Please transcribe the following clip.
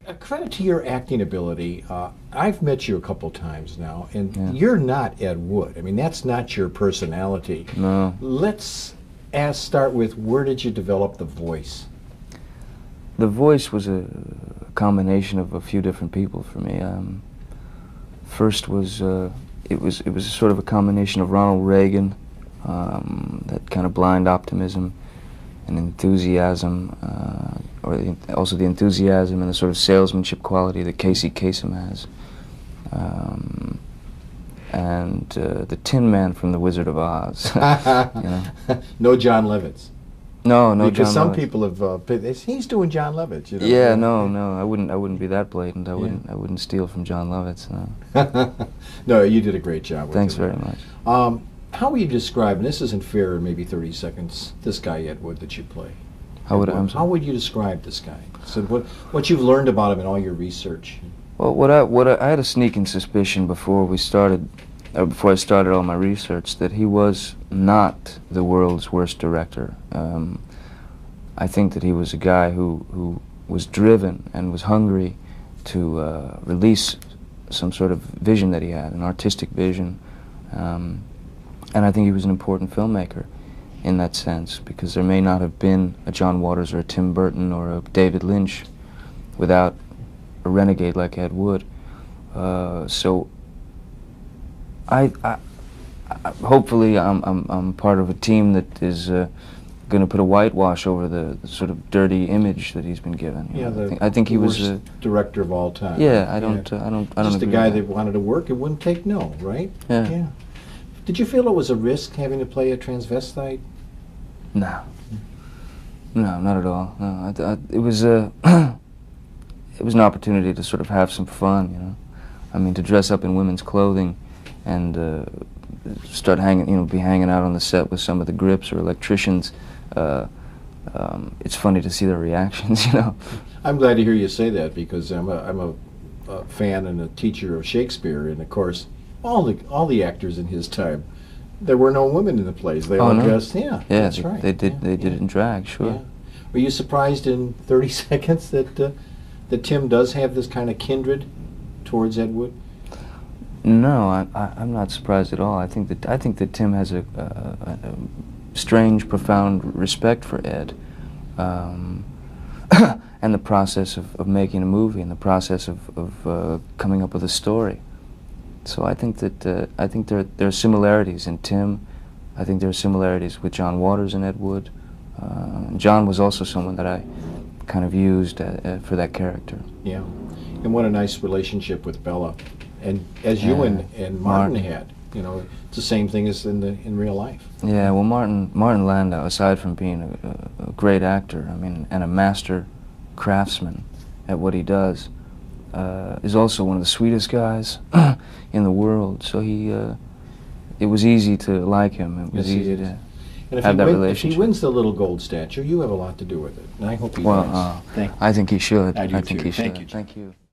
A credit to your acting ability. I've met you a couple times now, and Yeah. you're not Ed Wood. I mean, that's not your personality. No. Let's start with, where did you develop the voice? The voice was a combination of a few different people for me. First was it was sort of a combination of Ronald Reagan, that kind of blind optimism and enthusiasm, also the enthusiasm and the sort of salesmanship quality that Casey Kasem has, and the Tin Man from The Wizard of Oz. You know? No John Lovitz. No, no, because John some Lovitz. people have. He's doing John Lovitz. You know? Yeah, no, I wouldn't be that blatant. I wouldn't steal from John Lovitz. No. No, you did a great job with Thanks it. very much. How would you describe, and this isn't fair in maybe 30 seconds, this guy Ed Wood that you play? How would you describe this guy? So what you've learned about him in all your research? Well, I had a sneaking suspicion before I started all my research that he was not the world's worst director. I think that he was a guy who was driven and was hungry to release some sort of vision that he had, an artistic vision. And I think he was an important filmmaker in that sense, because there may not have been a John Waters or a Tim Burton or a David Lynch without a renegade like Ed Wood. So hopefully I'm part of a team that is going to put a whitewash over the sort of dirty image that he's been given. Yeah, I think he was the director of all time. Yeah, I don't Just a guy that wanted to work and wouldn't take no, right? Yeah. Did you feel it was a risk having to play a transvestite? No. No, not at all. No, it was it was an opportunity to sort of have some fun, you know. I mean, to dress up in women's clothing and start be hanging out on the set with some of the grips or electricians. It's funny to see their reactions, you know. I'm glad to hear you say that, because I'm a fan and a teacher of Shakespeare, and of course, all the actors in his time, there were no women in the plays. They all dressed. Yeah, that's right. They did it in drag, sure. Yeah. Were you surprised in 30 seconds that Tim does have this kind of kindred towards Ed Wood? No, I'm not surprised at all. I think that Tim has a strange, profound respect for Ed, and the process of making a movie, and the process of coming up with a story. So I think that there are similarities in Tim. I think there are similarities with John Waters and Ed Wood. John was also someone that I kind of used for that character. Yeah, and what a nice relationship with Bella, and as you and Martin had. You know, it's the same thing as in real life. Yeah, well, Martin Landau, aside from being a great actor, I mean, and a master craftsman at what he does, is also one of the sweetest guys in the world. So it was easy to like him. It was easy to have that relationship. If he wins the little gold statue, you have a lot to do with it, and I hope he does. I think he should. I do too. think he should. Thank you. Thank you.